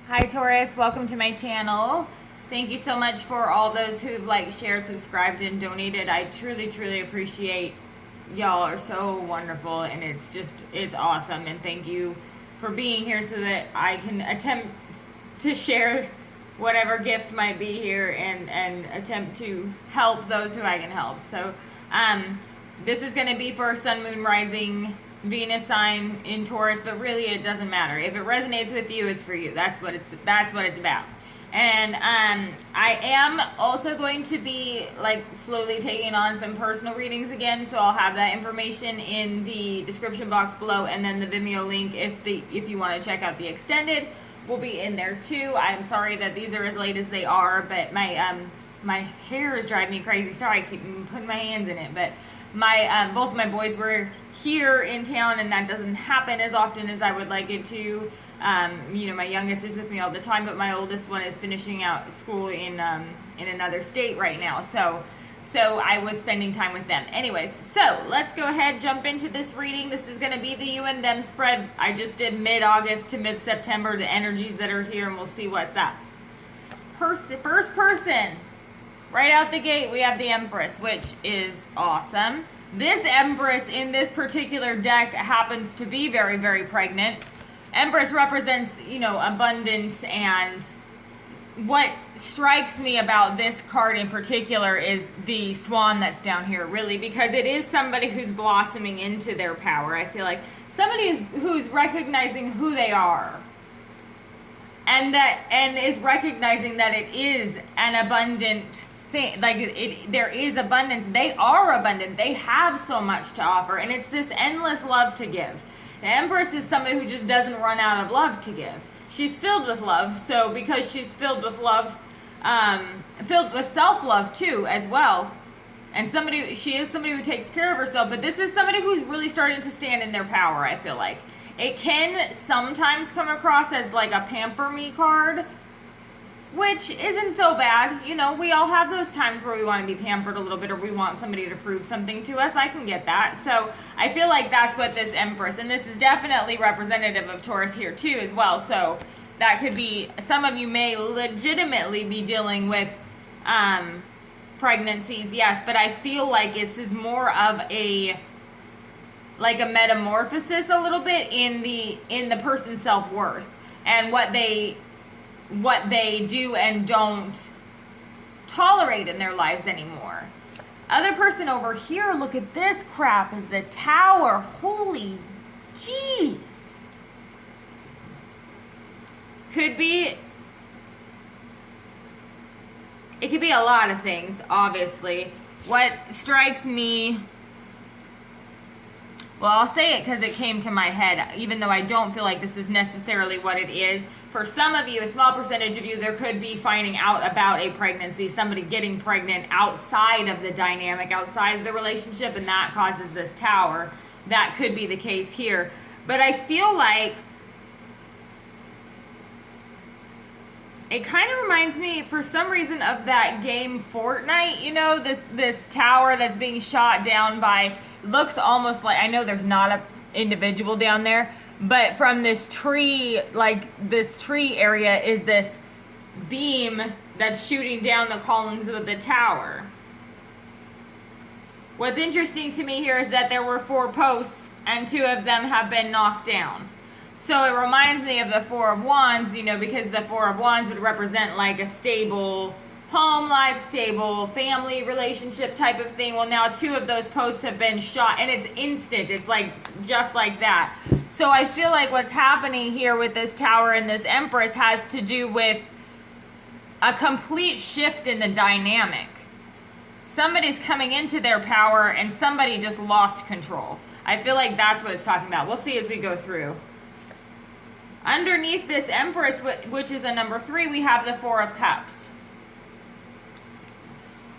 Hi Taurus, welcome to my channel. Thank you so much for all those who've shared, subscribed, and donated. I truly appreciate y'all are so wonderful, and it's awesome. And thank you for being here so that I can attempt to share whatever gift might be here and attempt to help those who I can help. So this is going to be for Sun, Moon, Rising, Venus sign in Taurus, but really it doesn't matter. If it resonates with you, it's for you. That's what it's about. And I am also going to be slowly taking on some personal readings again, so I'll have that information in the description box below, and then the Vimeo link if you want to check out the extended will be in there too. I'm sorry that these are as late as they are, but my hair is driving me crazy. Sorry, I keep putting my hands in it, but my both of my boys were here in town, and that doesn't happen as often as I would like it to. My youngest is with me all the time, but my oldest one is finishing out school in another state right now. So I was spending time with them. Anyways, so let's go ahead, jump into this reading. This is going to be the you and them spread. I just did mid-August to mid-September, the energies that are here, and we'll see what's up. First person. Right out the gate, we have the Empress, which is awesome. This Empress in this particular deck happens to be very pregnant. Empress represents, abundance, and what strikes me about this card in particular is the swan that's down here, really, because it is somebody who's blossoming into their power. I feel like somebody who's recognizing who they are. And is recognizing that it is an abundant thing. There is abundance. They are abundant. They have so much to offer, and it's this endless love to give. The Empress is somebody who just doesn't run out of love to give. She's filled with love, so because she's filled with love, filled with self-love too as well. And she is somebody who takes care of herself, but this is somebody who's really starting to stand in their power, I feel like. It can sometimes come across as like a pamper me card, which isn't so bad. We all have those times where we want to be pampered a little bit, or we want somebody to prove something to us. I can get that. So I feel like that's what this Empress, and this is definitely representative of Taurus here too as well. So that could be, some of you may legitimately be dealing with pregnancies, yes, but I feel like this is more of a metamorphosis a little bit in the person's self-worth and what they do and don't tolerate in their lives anymore. Other person over here, look at this crap, is the Tower. Holy jeez. It could be a lot of things, obviously. What strikes me, well, I'll say it because it came to my head, even though I don't feel like this is necessarily what it is. For some of you, a small percentage of you, there could be finding out about a pregnancy, somebody getting pregnant outside of the dynamic, outside of the relationship, and that causes this Tower. That could be the case here. But I feel like it kind of reminds me, for some reason, of that game Fortnite. This tower that's being shot down by, looks almost like, I know there's not an individual down there, but from this tree, this tree area is this beam that's shooting down the columns of the tower. What's interesting to me here is that there were 4 posts, and 2 of them have been knocked down. So it reminds me of the Four of Wands, because the Four of Wands would represent like a stable home life, stable family relationship type of thing. Well, now 2 of those posts have been shot, and it's instant. It's just like that. So I feel like what's happening here with this Tower and this Empress has to do with a complete shift in the dynamic. Somebody's coming into their power, and somebody just lost control. I feel like that's what it's talking about. We'll see as we go through. Underneath this Empress, which is a number 3, we have the Four of Cups.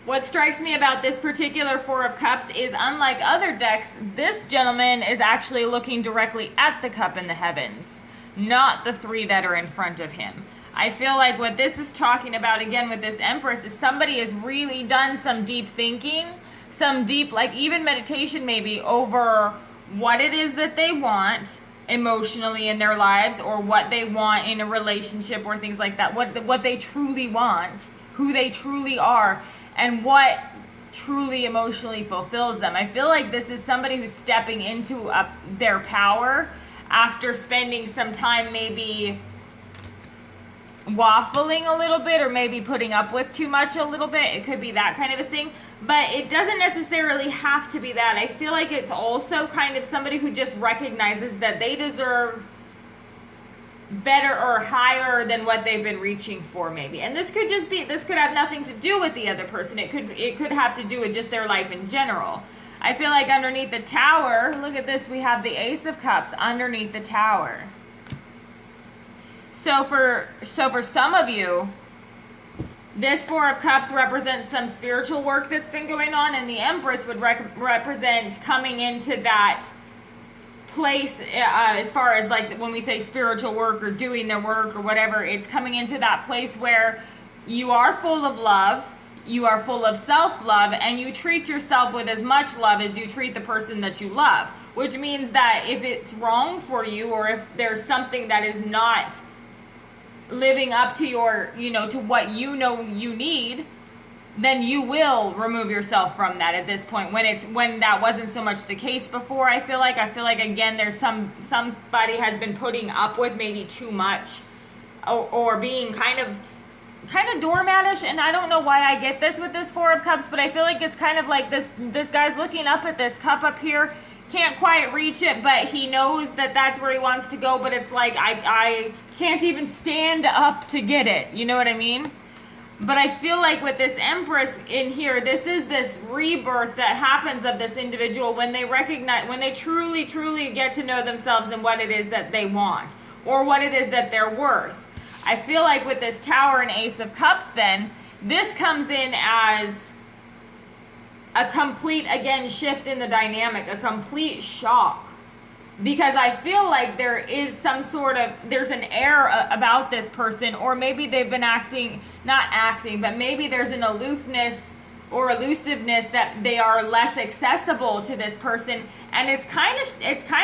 What strikes me about this particular Four of Cups is, unlike other decks, this gentleman is actually looking directly at the cup in the heavens, not the 3 that are in front of him. I feel like what this is talking about, again, with this Empress, is somebody has really done some deep thinking, some deep, even meditation maybe, over what it is that they want, emotionally in their lives, or what they want in a relationship, or things like that, what they truly want, who they truly are, and what truly emotionally fulfills them. I feel like this is somebody who's stepping into their power after spending some time maybe waffling a little bit, or maybe putting up with too much a little bit. It could be that kind of a thing, but it doesn't necessarily have to be that. I feel like it's also kind of somebody who just recognizes that they deserve better or higher than what they've been reaching for, maybe. And this could have nothing to do with the other person. It could have to do with just their life in general. I feel like underneath the Tower, look at this, we have the Ace of Cups underneath the Tower. So for some of you, this Four of Cups represents some spiritual work that's been going on, and the Empress would represent coming into that place, as far as like when we say spiritual work or doing their work or whatever, it's coming into that place where you are full of love, you are full of self-love, and you treat yourself with as much love as you treat the person that you love. Which means that if it's wrong for you, or if there's something that is not living up to your, to what you know you need, then you will remove yourself from that at this point, when that wasn't so much the case before. I feel like again, there's somebody has been putting up with maybe too much, or being kind of doormatish. And I don't know why I get this with this Four of Cups, but I feel like it's kind of like this guy's looking up at this cup up here, can't quite reach it, but he knows that that's where he wants to go, but it's like I can't even stand up to get it, you know what I mean? But I feel like with this Empress in here, this is this rebirth that happens of this individual when they truly get to know themselves and what it is that they want, or what it is that they're worth. I feel like with this Tower and Ace of Cups, then this comes in as a complete, again, shift in the dynamic, a complete shock. Because I feel like there is there's an air about this person, or maybe they've been not acting, but maybe there's an aloofness or elusiveness that they are less accessible to this person. And it's kind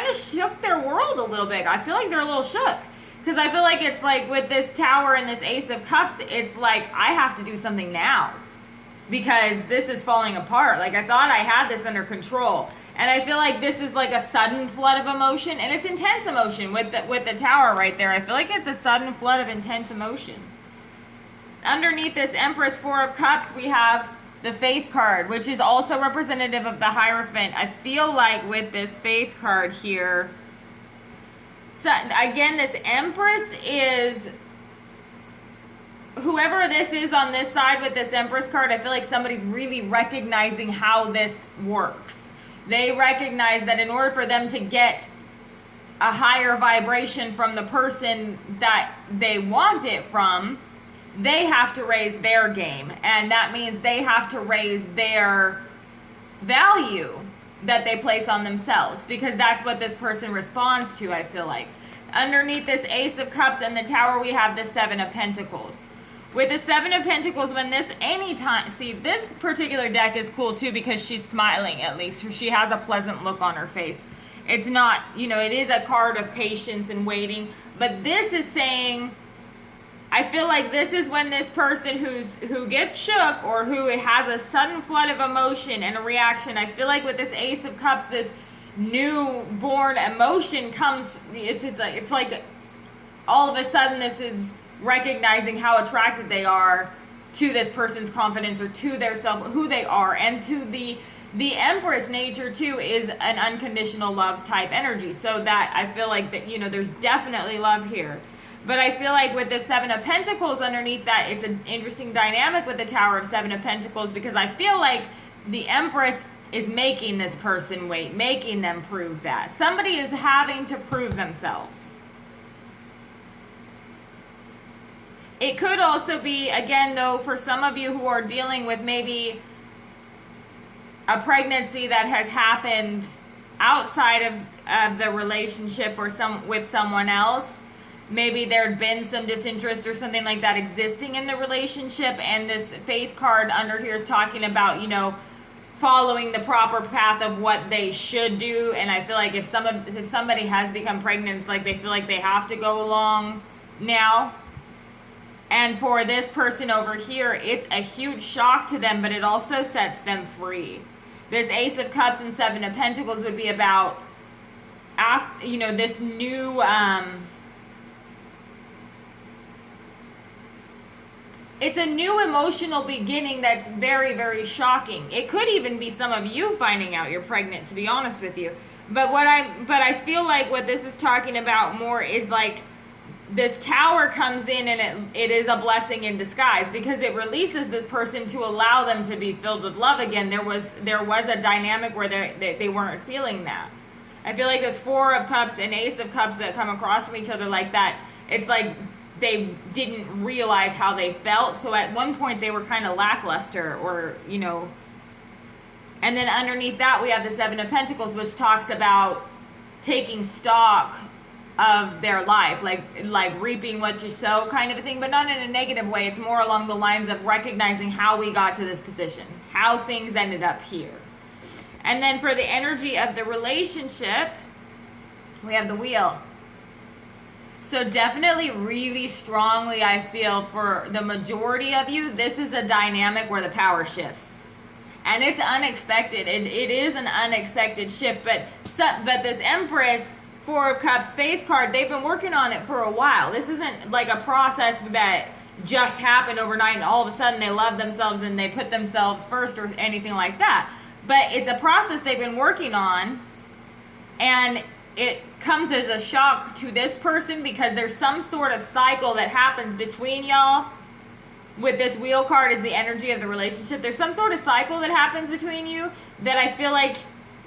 of shook their world a little bit. I feel like they're a little shook. Because I feel like it's like with this Tower and this Ace of Cups, it's like, I have to do something now, because this is falling apart. Like, I thought I had this under control. And I feel like this is like a sudden flood of emotion, and it's intense emotion with the Tower right there. I feel like it's a sudden flood of intense emotion. Underneath this Empress Four of Cups, we have the Faith card, which is also representative of the Hierophant. I feel like with this Faith card here, so again, this Empress is, whoever this is on this side with this Empress card, I feel like somebody's really recognizing how this works. They recognize that in order for them to get a higher vibration from the person that they want it from, they have to raise their game. And that means they have to raise their value that they place on themselves, because that's what this person responds to, I feel like. Underneath this Ace of Cups and the Tower, we have the Seven of Pentacles. With the Seven of Pentacles, see, this particular deck is cool too, because she's smiling, at least. She has a pleasant look on her face. It's not, it is a card of patience and waiting, but this is saying, I feel like this is when this person who gets shook, or who has a sudden flood of emotion and a reaction, I feel like with this Ace of Cups, this newborn emotion comes, it's like all of a sudden this is recognizing how attracted they are to this person's confidence, or to their self, who they are. And to the Empress nature too is an unconditional love type energy, so that I feel like that there's definitely love here. But I feel like with the Seven of Pentacles underneath that, it's an interesting dynamic with the Tower of Seven of Pentacles, because I feel like the Empress is making this person wait, making them prove that somebody is having to prove themselves. It could also be, again, though, for some of you who are dealing with maybe a pregnancy that has happened outside of the relationship, or with someone else. Maybe there'd been some disinterest or something like that existing in the relationship, and this Faith card under here is talking about, following the proper path of what they should do. And I feel like if somebody has become pregnant, it's like they feel like they have to go along now. And for this person over here, it's a huge shock to them, but it also sets them free. This Ace of Cups and Seven of Pentacles would be about, after, you know, this new, it's a new emotional beginning that's very, very shocking. It could even be some of you finding out you're pregnant, to be honest with you. But I feel like what this is talking about more is like this Tower comes in and it is a blessing in disguise, because it releases this person to allow them to be filled with love again. There was a dynamic where they weren't feeling that. I feel like this Four of Cups and Ace of Cups that come across from each other like that, it's like they didn't realize how they felt. So at one point they were kind of lackluster, or, you know. And then underneath that we have the Seven of Pentacles, which talks about taking stock of their life, like reaping what you sow kind of a thing, but not in a negative way. It's more along the lines of recognizing how we got to this position, how things ended up here. And then for the energy of the relationship, we have the Wheel. So definitely really strongly, I feel for the majority of you, this is a dynamic where the power shifts. And it's unexpected. It is an unexpected shift. But this Empress, Four of Cups face card, they've been working on it for a while. This isn't like a process that just happened overnight and all of a sudden they love themselves and they put themselves first or anything like that. But it's a process they've been working on, and it comes as a shock to this person because there's some sort of cycle that happens between y'all. With this Wheel card is the energy of the relationship. There's some sort of cycle that happens between you that I feel like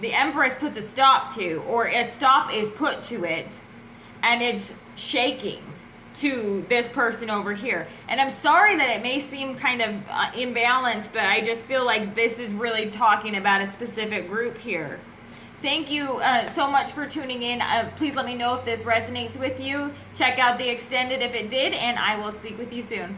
the Empress puts a stop to, or a stop is put to it, and it's shaking to this person over here. And I'm sorry that it may seem kind of imbalanced, but I just feel like this is really talking about a specific group here. Thank you so much for tuning in. Please let me know if this resonates with you. Check out the extended if it did, and I will speak with you soon.